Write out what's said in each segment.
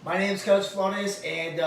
My name is Coach Flores, and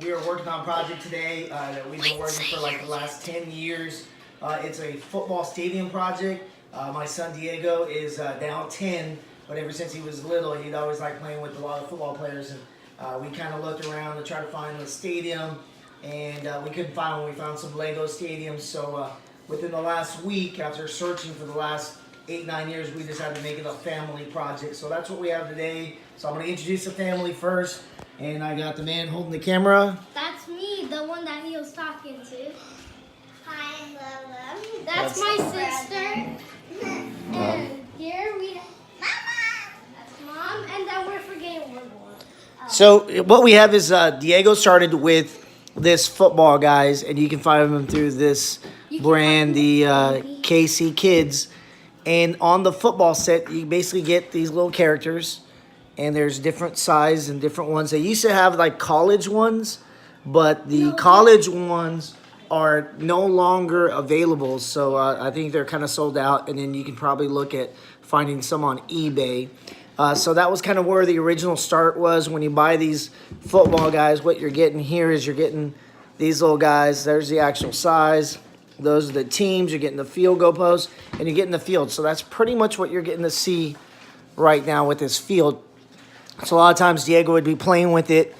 we are working on a project today that we've been working for like the last 10 years. It's a football stadium project. My son Diego is now 10, but ever since he was little, he'd always liked playing with a lot of football players. And we kind of looked around to try to find the stadium, and we couldn't find one. We found some Lego stadiums. So within the last week, after searching for the last 8, 9 years, we decided to make it a family project. So that's what we have today. So I'm going to introduce the family first. And I got the man holding the camera. That's me, the one that he was talking to. Hi, Lola. That's my sister. And here we have Mama. that's Mom. And then we're forgetting one more. So what we have is Diego started with this football, guys. And you can find them through this brand, the KC Kids. And on the football set, you basically get these little characters. And there's different size and different ones. They used to have like college ones, but the college ones are no longer available. So I think they're kind of sold out. And then you can probably look at finding some on eBay. So that was kind of where the original start was. When you buy these football guys, what you're getting here is you're getting these little guys. There's the actual size. Those are the teams. You're getting the field goal post, and you're getting the field. So that's pretty much what you're getting to see right now with this field. So a lot of times Diego would be playing with it,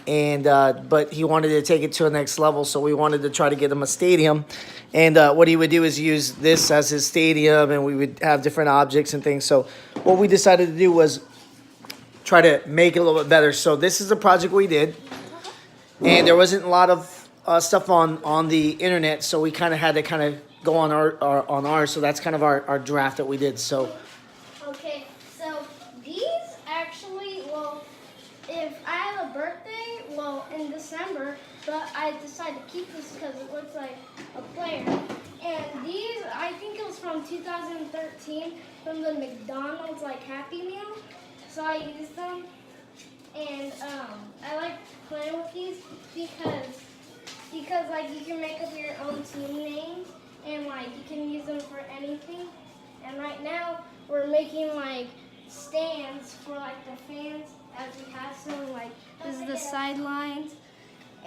and but he wanted to take it to the next level, so we wanted to try to get him a stadium. And what he would do is use this as his stadium, and we would have different objects and things. So what we decided to do was try to make it a little bit better. So this is a project we did, and there wasn't a lot of stuff on the internet, so we kind of had to kind of go on ours. So that's kind of our draft that we did. So. Okay, so these actually, well, if I have a birthday, well, in December, but I decided to keep this because it looks like a player. And these, I think it was from 2013 from the McDonald's like Happy Meal. So I used them, and I like playing with these because like you can make up your own team names and like you can use them for anything. And right now we're making like stands for like the fans as we have some like this is the sidelines.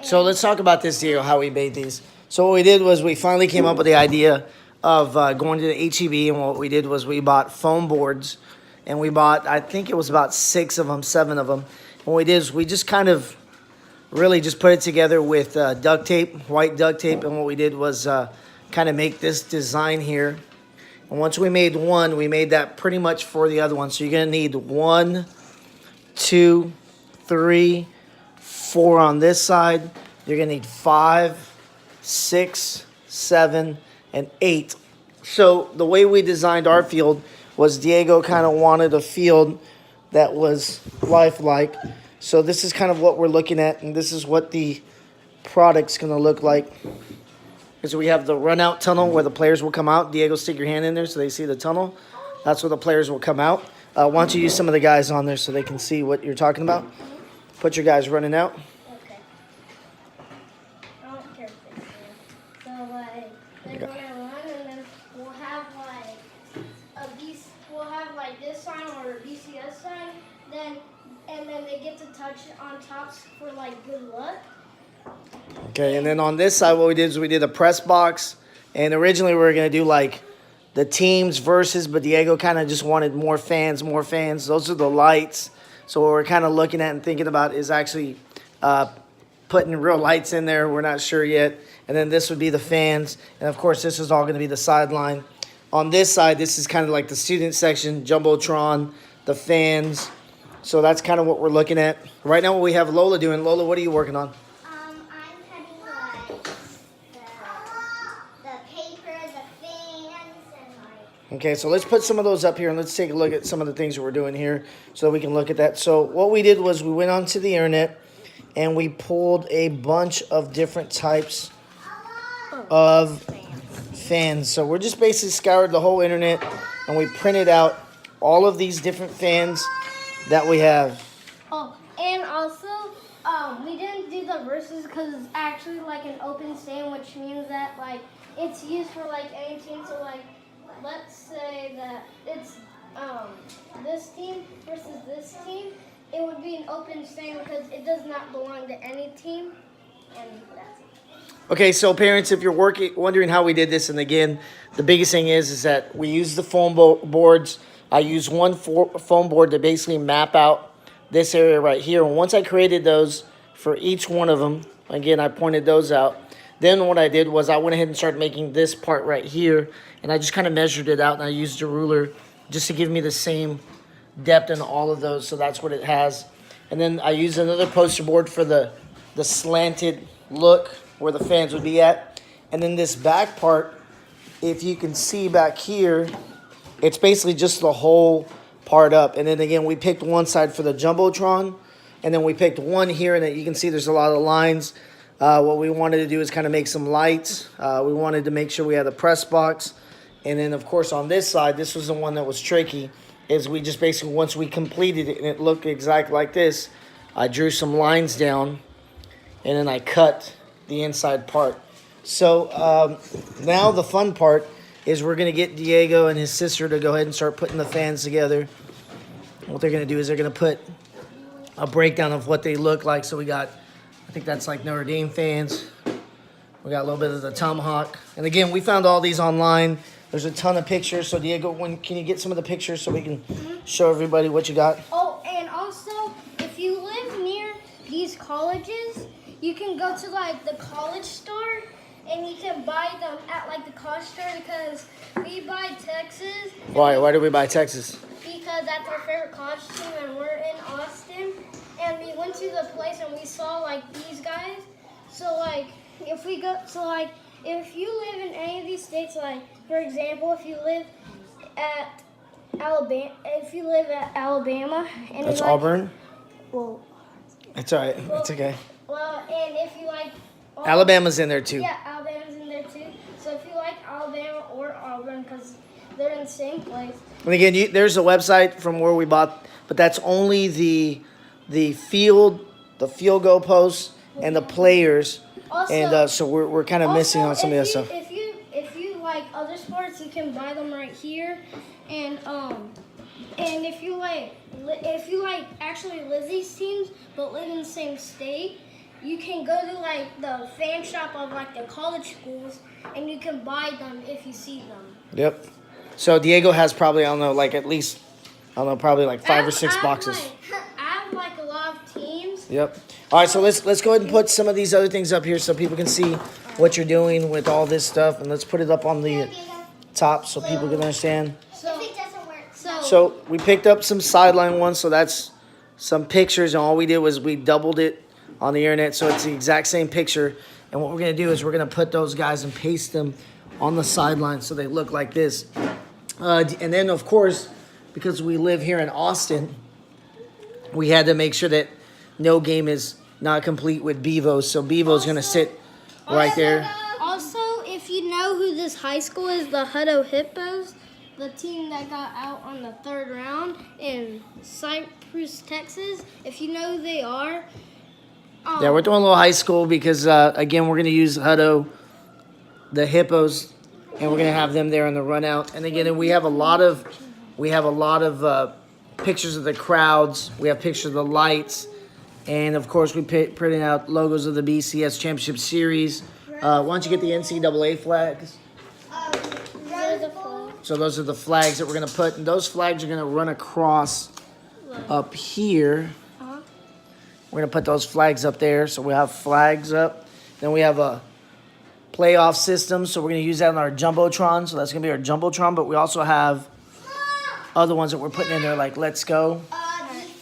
So let's talk about this, Diego, how we made these. So what we did was we finally came up with the idea of going to the HEB, and what we did was we bought foam boards, and we bought, I think it was about 6 of them, 7 of them. And what we did is we just kind of really just put it together with duct tape, white duct tape, and what we did was kind of make this design here. And once we made one, we made that pretty much for the other one. So you're going to need 1, 2, 3, 4 on this side. You're going to need 5, 6, 7, and 8. So the way we designed our field was Diego kind of wanted a field that was lifelike. So this is kind of what we're looking at, and this is what the product's going to look like. So we have the run-out tunnel where the players will come out. Diego, stick your hand in there so they see the tunnel. That's where the players will come out. Why don't you use some of the guys on there so they can see what you're talking about? Put your guys running out. Okay. I don't care if they see. So like they're gonna run, and then we'll have we'll have like this sign or a BCS sign. And then they get to touch it on top for like good luck. Okay, and then on this side, what we did is we did a press box. And originally we were going to do like the teams versus, but Diego kind of just wanted more fans, more fans. Those are the lights. So what we're kind of looking at and thinking about is actually putting real lights in there. We're not sure yet. And then this would be the fans. And of course, this is all going to be the sideline. On this side, this is kind of like the student section, Jumbotron, the fans. So that's kind of what we're looking at. Right now, what we have Lola doing. Lola, what are you working on? I'm cutting like the paper, the fans, and like. Okay, so let's put some of those up here, and let's take a look at some of the things that we're doing here so we can look at that. So what we did was we went onto the internet, and we pulled a bunch of different types of fans. So we're just basically scoured the whole internet, and we printed out all of these different fans that we have. Oh, and also, we didn't do the verses because it's actually like an open stand, which means that like it's used for like any team. So like, let's say that it's this team versus this team, it would be an open stand because it does not belong to any team. And that's it. Okay, so parents, if you're wondering how we did this, and again, the biggest thing is that we use the foam boards. I use one foam board to basically map out this area right here. And once I created those for each one of them, again, I pointed those out. Then what I did was I went ahead and started making this part right here, and I just kind of measured it out, and I used a ruler just to give me the same depth in all of those. So that's what it has. And then I used another poster board for the slanted look where the fans would be at. And then this back part, if you can see back here, it's basically just the whole part up. And then again, we picked one side for the Jumbotron, and then we picked one here, and you can see there's a lot of lines. What we wanted to do is kind of make some lights. We wanted to make sure we had the press box. And then, of course, on this side, this was the one that was tricky, is we just basically, once we completed it and it looked exactly like this, I drew some lines down, and then I cut the inside part. So now the fun part is we're going to get Diego and his sister to go ahead and start putting the fans together. What they're going to do is they're going to put a breakdown of what they look like. So we got, I think that's like Notre Dame fans. We got a little bit of the Tomahawk. And again, we found all these online. There's a ton of pictures. So Diego, can you get some of the pictures so we can show everybody what you got? Oh, and also, if you live near these colleges, you can go to like the college store and you can buy them at like the college store because we buy Texas. Why did we buy Texas? Because that's our favorite college team and we're in Austin. And we went to the place and we saw like these guys. So like if we go, so like if you live in any of these states, like for example, if you live at Alabama, and That's you like, Auburn? Well, It's all right. It's okay. well, and if you like Alabama's in there too. yeah, Alabama's in there too. So if you like Alabama or Auburn, because they're in the same place. And again, there's a website from where we bought, but that's only the field goal posts and the players. Also, And so we're kind of missing on some of that stuff. If you like other sports, you can buy them right here, and if you like actually live these teams but live in the same state, you can go to like the fan shop of like the college schools, and you can buy them if you see them. Yep. So Diego has probably, I don't know, like at least, I don't know, probably like 5 or 6 boxes. I have like a lot of teams. Yep. All right, so let's go ahead and put some of these other things up here so people can see what you're doing with all this stuff, and let's put it up on the top so people can understand. So, If it doesn't work, So we picked up some sideline ones, so that's some pictures, and all we did was we doubled it on the internet, so it's the exact same picture. And what we're gonna do is we're gonna put those guys and paste them on the sideline so they look like this. And then of course, because we live here in Austin, we had to make sure that no game is not complete with Bevo. So Bevo's gonna sit right there. Also, if you know who this high school is, the Hutto Hippos, the team that got out on the 3rd round in Cypress, Texas. If you know who they are. Yeah, we're doing a little high school because again, we're gonna use Hutto, the Hippos, and we're gonna have them there on the run out. And again, we have a lot of pictures of the crowds. We have pictures of the lights, and of course, we printed out logos of the BCS Championship Series. Why don't you get the NCAA flags? So those are the flags that we're gonna put, and those flags are gonna run across up here. We're gonna put those flags up there, so we have flags up. Then we have a playoff system, so we're gonna use that on our Jumbotron. So that's gonna be our Jumbotron, but we also have other ones that we're putting in there, like Let's Go.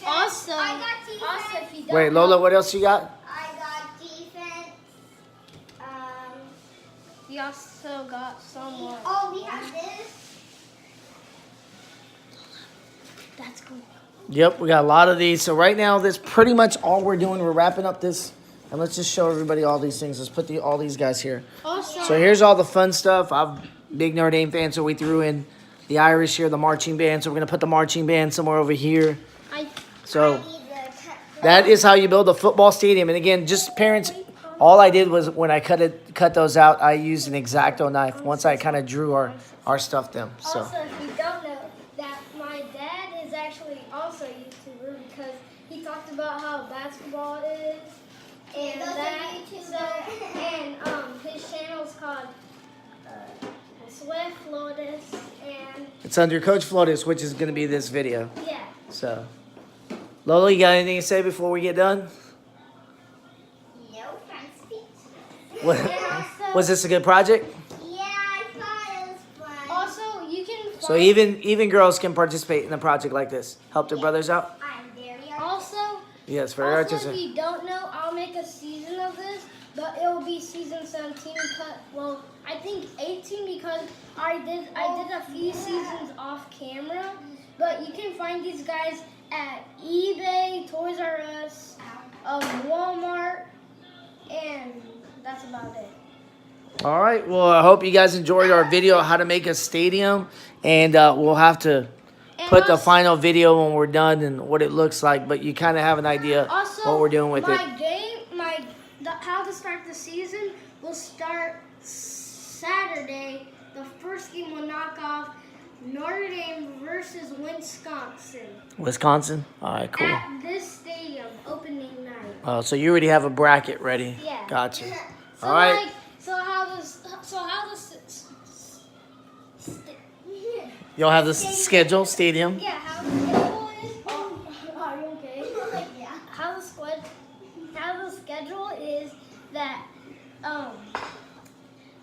Also, I got defense. if you don't Wait, Lola, what else you got? I got defense. you also got someone. Oh, we have this. That's cool. Yep, we got a lot of these. So right now, that's pretty much all we're doing. We're wrapping up this, and let's just show everybody all these things. Let's put all these guys here. Also, So here's all the fun stuff. I'm a big Notre Dame fan, so we threw in the Irish here, the marching band. So we're gonna put the marching band somewhere over here. So that is how you build a football stadium. And again, just parents, all I did was when I cut those out, I used an X-Acto knife. Once I kind of drew our stuff them. So Also, if you don't know, that my dad is actually also a YouTuber because he basketball is. And those are that, YouTubers. and his channel's called Swift Lotus, and It's under Coach Flotus, which is going to be this video. yeah. So, Lola, you got anything to say before we get done? No, I'm speechless. What, And also, was this a good project? Yeah, I thought it was fun. also you can find, So even girls can participate in a project like this. Help their brothers out. I'm very also Yes, very Also, artistic. if you don't know, I'll make a season of this, but it will be season 17. Well, I think 18 because I did a few seasons off camera. But you can find these guys at eBay, Toys R Us, Walmart, and that's about it. All right. Well, I hope you guys enjoyed our video how to make a stadium, and we'll have to And put the also- final video when we're done and what it looks like. But you kind of have an idea Also, what we're doing with it. How to start the season will start Saturday. The first game will knock off Notre Dame versus Wisconsin Wisconsin. All right. Cool. at this stadium opening night. So you already have a bracket ready. Yeah. Gotcha. So All right. like, so how the You'll have the schedule stadium. yeah, how the schedule is. Are you okay? Yeah. How the schedule is that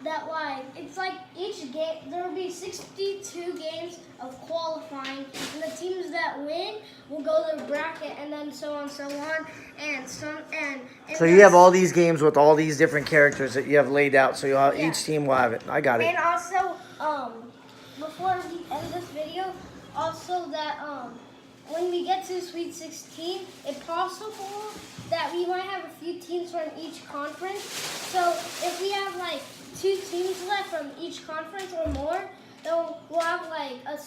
that like it's like each game there will be 62 games of qualifying, and the teams that win will go to the bracket, and then so on and So you have all these games with all these different characters that you have laid out. So you'll have, Yeah. each team will have it. I got it. And also, before we end this video, also that when we get to Sweet 16, it's possible that we might have a few teams from each conference. So if we have like 2 teams left from each conference or more, then we'll have like a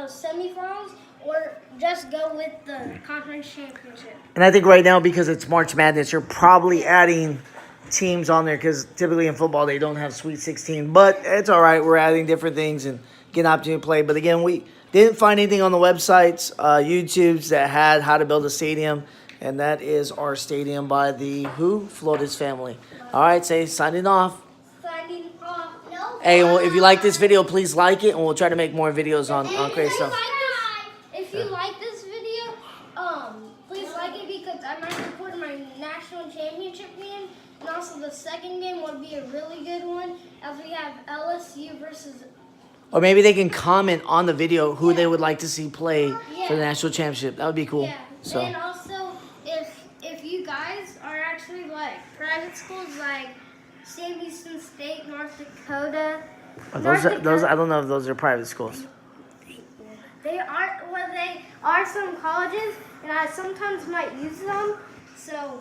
semifinals or just go with the conference championship. And I think right now, because it's March Madness, you're probably adding teams on there because typically in football they don't have Sweet 16. But it's all right. We're adding different things and getting an opportunity to play. But again, we didn't find anything on the websites, YouTubes that had how to build a stadium. And that is our stadium by the Flotus family. All right, say signing off. Signing off. No. Hey, well, if you like this video, please like it, and we'll try to make more videos on crazy stuff. If you like this video, please like it because I might record my national championship game, and also the second game would be a really good one as we have LSU versus. Or maybe they can comment on the video who they would like to see play for Yeah. the national championship. That would be cool. Yeah. So. And also, if you guys are actually like private schools like Sam Houston State, North Dakota. Those I don't know if those are private schools. They are some colleges, and I sometimes might use them. So.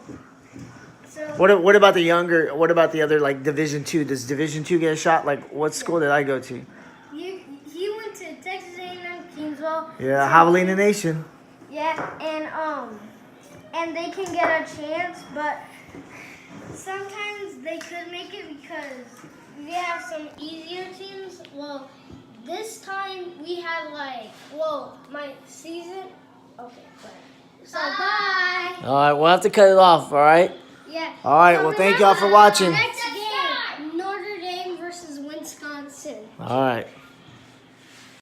What about the younger? What about the other like Division II? Does Division II get a shot? Like what school did I go to? He went to Texas A&M Kingsville. Yeah, Javelina Nation. Yeah, and they can get a chance, but sometimes they could make it because we have some easier teams. Well, this time we had my season. Okay, so bye. All right, we'll have to cut it off. All right. Yeah. All right. Well, thank y'all for watching. Next game, Notre Dame versus Wisconsin. All right.